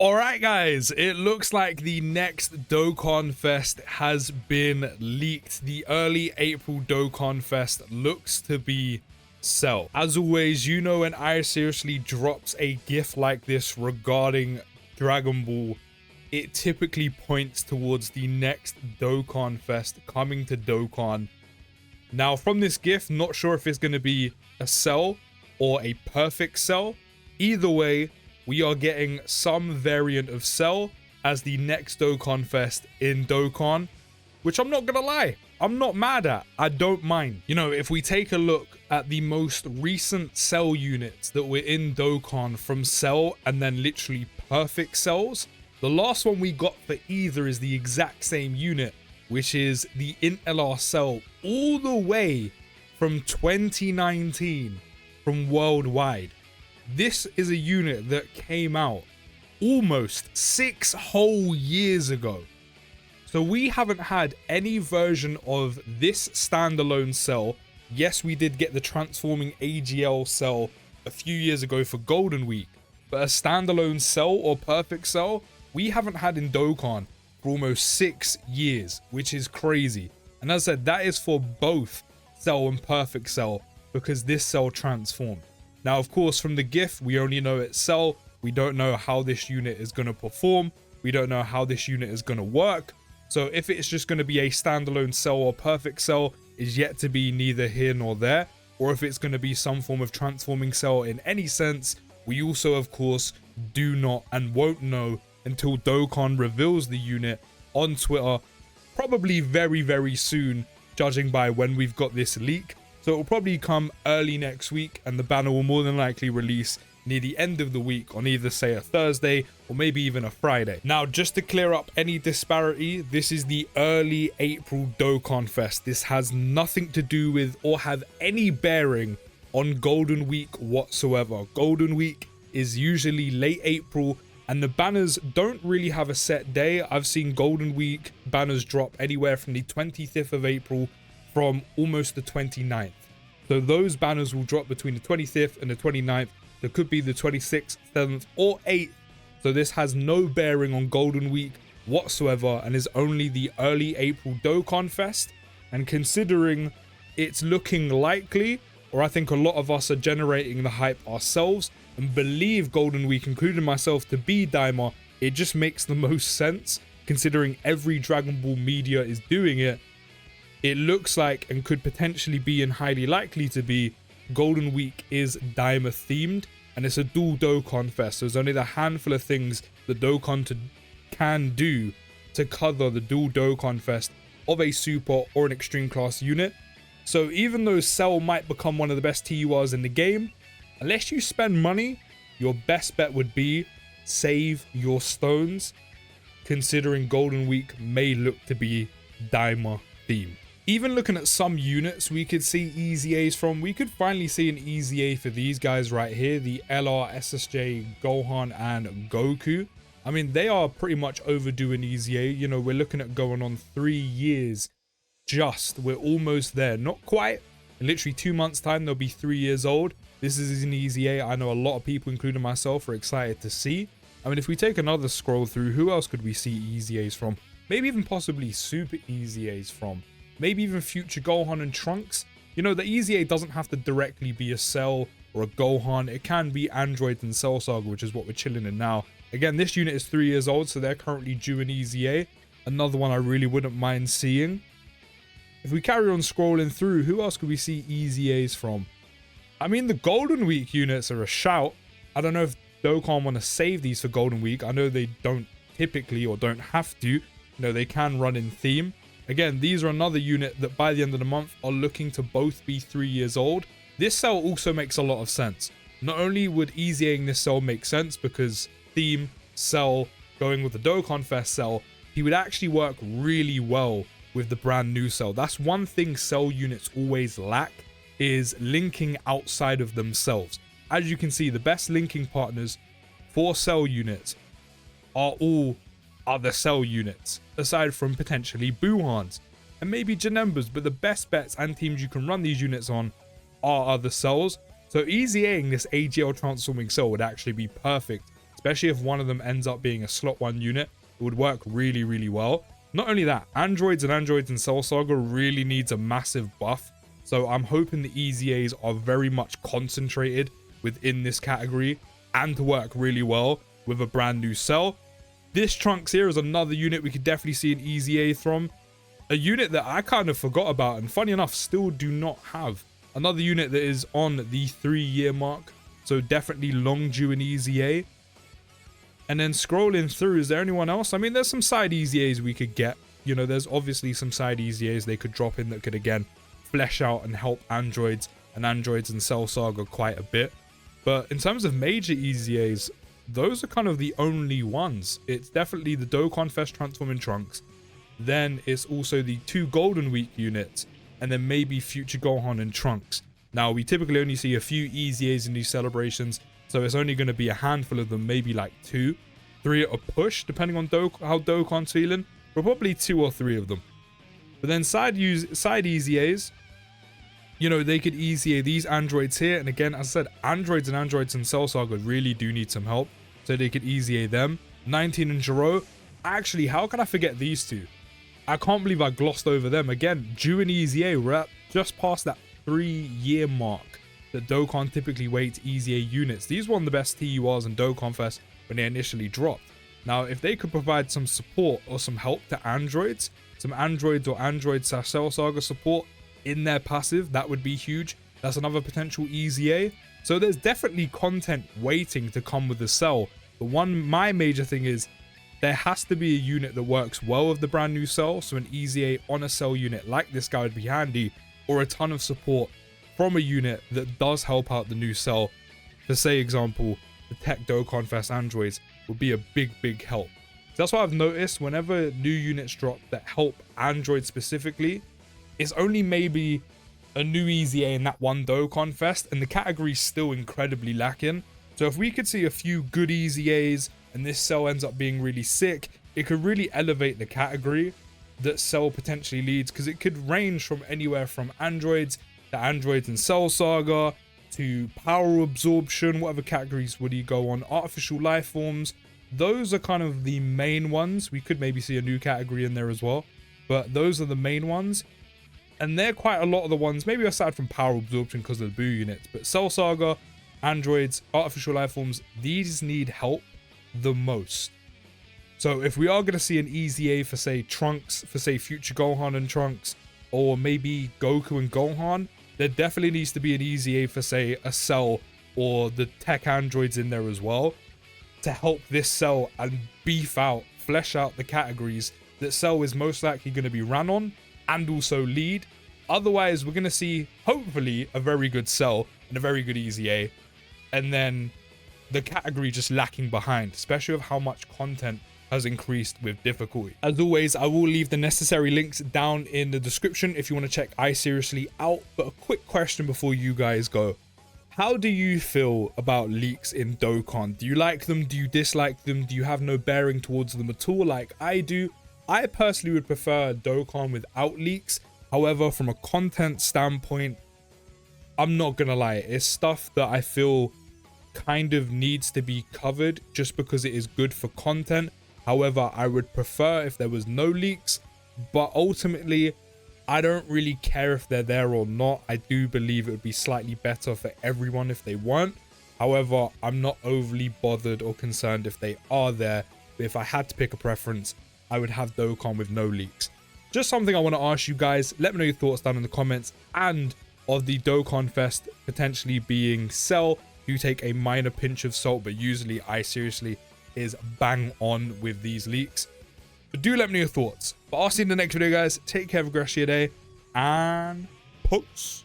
Alright guys, it looks like the next Dokkanfest has been leaked. The early April Dokkanfest looks to be Cell. As always, you know when iSeriously drops a GIF like this regarding Dragon Ball, it typically points towards the next Dokkanfest coming to Dokkan. Now from this GIF, not sure if it's going to be a Cell or a perfect Cell. Either way, we are getting some variant of Cell as the next Dokkanfest in Dokkan, which I'm not gonna lie, I'm not mad at. I don't mind. You know, if we take a look at the most recent Cell units that were in Dokkan from Cell and then literally perfect Cells, the last one we got for either is the exact same unit, which is the IntLR Cell all the way from 2019 from Worldwide. This is a unit that came out almost 6 whole years ago. So we haven't had any version of this standalone Cell. Yes, we did get the transforming AGL Cell a few years ago for Golden Week, but a standalone Cell or perfect Cell, we haven't had in Dokkan for almost 6 years, which is crazy. And as I said, that is for both Cell and perfect Cell because this Cell transformed. Now, of course, from the GIF, we only know it's Cell. We don't know how this unit is going to perform. We don't know how this unit is going to work. So if it's just going to be a standalone Cell or perfect Cell is yet to be neither here nor there. Or if it's going to be some form of transforming Cell in any sense, we also, of course, do not and won't know until Dokkan reveals the unit on Twitter. Probably very, very soon, judging by when we've got this leak. So it will probably come early next week, and the banner will more than likely release near the end of the week on either, say, a Thursday or maybe even a Friday. Now, just to clear up any disparity, this is the early April Dokkanfest. This has nothing to do with or have any bearing on Golden Week whatsoever. Golden Week is usually late April, and the banners don't really have a set day. I've seen Golden Week banners drop anywhere from the 25th of April from almost the 29th. So those banners will drop between the 25th and the 29th. There could be the 26th, 7th or 8th. So this has no bearing on Golden Week whatsoever and is only the early April Dokkanfest. And considering it's looking likely, or I think a lot of us are generating the hype ourselves and believe Golden Week, including myself, to be Daima, it just makes the most sense considering every Dragon Ball media is doing it. It looks like, and could potentially be and highly likely to be, Golden Week is Daima themed, and it's a dual Dokkanfest. So there's only the handful of things that Dokkan can do to cover the dual Dokkanfest of a super or an extreme class unit. So even though Cell might become one of the best TURs in the game, unless you spend money, your best bet would be save your stones, considering Golden Week may look to be Daima themed. Even looking at some units we could see EZAs from, we could finally see an EZA for these guys right here, the LR, SSJ, Gohan and Goku. I mean, they are pretty much overdue an EZA. You know, we're looking at going on 3 years just. We're almost there. Not quite. In literally 2 months time, they'll be 3 years old. This is an EZA I know a lot of people, including myself, are excited to see. I mean, if we take another scroll through, who else could we see EZAs from? Maybe even possibly Super EZAs from. Maybe even future Gohan and Trunks. You know, the EZA doesn't have to directly be a Cell or a Gohan. It can be Android and Cell Saga, which is what we're chilling in now. Again, this unit is 3 years old, so they're currently due an EZA. Another one I really wouldn't mind seeing. If we carry on scrolling through, who else could we see EZAs from? I mean, the Golden Week units are a shout. I don't know if Dokkan want to save these for Golden Week. I know they don't typically or don't have to. You know, they can run in theme. Again, these are another unit that by the end of the month are looking to both be 3 years old. This Cell also makes a lot of sense. Not only would EZAing this Cell make sense because theme, Cell, going with the Dokkanfest Cell, he would actually work really well with the brand new Cell. That's one thing Cell units always lack, is linking outside of themselves. As you can see, the best linking partners for Cell units are all other Cell units, aside from potentially Buhans and maybe Janembas, but the best bets and teams you can run these units on are other Cells. So EZAing this AGL transforming Cell would actually be perfect, especially if one of them ends up being a slot 1 unit. It would work really, really well. Not only that, androids in Cell Saga really needs a massive buff. So I'm hoping the EZAs are very much concentrated within this category and to work really well with a brand new Cell. This Trunks here is another unit we could definitely see an EZA from. A unit that I kind of forgot about and funny enough still do not have. Another unit that is on the 3-year mark. So definitely long due an EZA. And then scrolling through, is there anyone else? I mean, there's some side EZAs we could get. You know, there's obviously some side EZAs they could drop in that could, again, flesh out and help androids in Cell Saga quite a bit. But in terms of major EZAs, those are kind of the only ones. It's definitely the Dokkanfest Transforming Trunks. Then it's also the 2 Golden Week units. And then maybe Future Gohan and Trunks. Now, we typically only see a few EZAs in these celebrations. So it's only going to be a handful of them, maybe like 2, 3 at a push, depending on how Dokkan's feeling. But probably 2 or 3 of them. But then side EZAs, you know, they could EZA these androids here. And again, as I said, androids in Cell Saga really do need some help. So they could EZA them. 19 and Jiro. Actually, how can I forget these 2? I can't believe I glossed over them. Again, due an EZA, we're at just past that 3-year mark that Dokkan typically waits EZA units. These were one of the best TURs in Dokkanfest when they initially dropped. Now, if they could provide some support or some help to androids, some androids or Cell Saga support in their passive, that would be huge. That's another potential EZA. So there's definitely content waiting to come with the Cell. But my major thing is there has to be a unit that works well with the brand new Cell. So an EZA on a Cell unit like this guy would be handy, or a ton of support from a unit that does help out the new Cell. For say example, the Tech Dokkanfest androids would be a big help. So that's what I've noticed whenever new units drop that help androids specifically, it's only maybe a new EZA in that one Dokkanfest, and the category's still incredibly lacking. So if we could see a few good EZAs and this Cell ends up being really sick, it could really elevate the category that Cell potentially leads, because it could range from anywhere from androids to androids in Cell Saga to power absorption. Whatever categories would you go on? Artificial life forms. Those are kind of the main ones. We could maybe see a new category in there as well, but those are the main ones. And they're quite a lot of the ones, maybe aside from power absorption because of the Boo units, but Cell Saga, androids, artificial life forms, these need help the most. So if we are going to see an EZA for say Trunks, for say Future Gohan and Trunks, or maybe Goku and Gohan, there definitely needs to be an EZA for say a Cell or the tech androids in there as well, to help this Cell and beef out, flesh out the categories that Cell is most likely going to be ran on and also lead. Otherwise, we're going to see hopefully a very good Cell and a very good EZA, and then the category just lacking behind, especially with how much content has increased with difficulty. As always, I will leave the necessary links down in the description if you want to check iSeriously out. But a quick question before you guys go. How do you feel about leaks in Dokkan? Do you like them? Do you dislike them? Do you have no bearing towards them at all like I do? I personally would prefer Dokkan without leaks. However, from a content standpoint, I'm not gonna lie, it's stuff that I feel kind of needs to be covered just because it is good for content. However, I would prefer if there was no leaks, but ultimately, I don't really care if they're there or not. I do believe it would be slightly better for everyone if they weren't. However, I'm not overly bothered or concerned if they are there. But if I had to pick a preference, I would have Dokkan with no leaks. Just something I want to ask you guys. Let me know your thoughts down in the comments. And of the Dokkanfest potentially being Cell, do take a minor pinch of salt, but usually iSeriously is bang on with these leaks. But do let me know your thoughts. But I'll see you in the next video, guys. Take care, have a great rest of your day, and peace.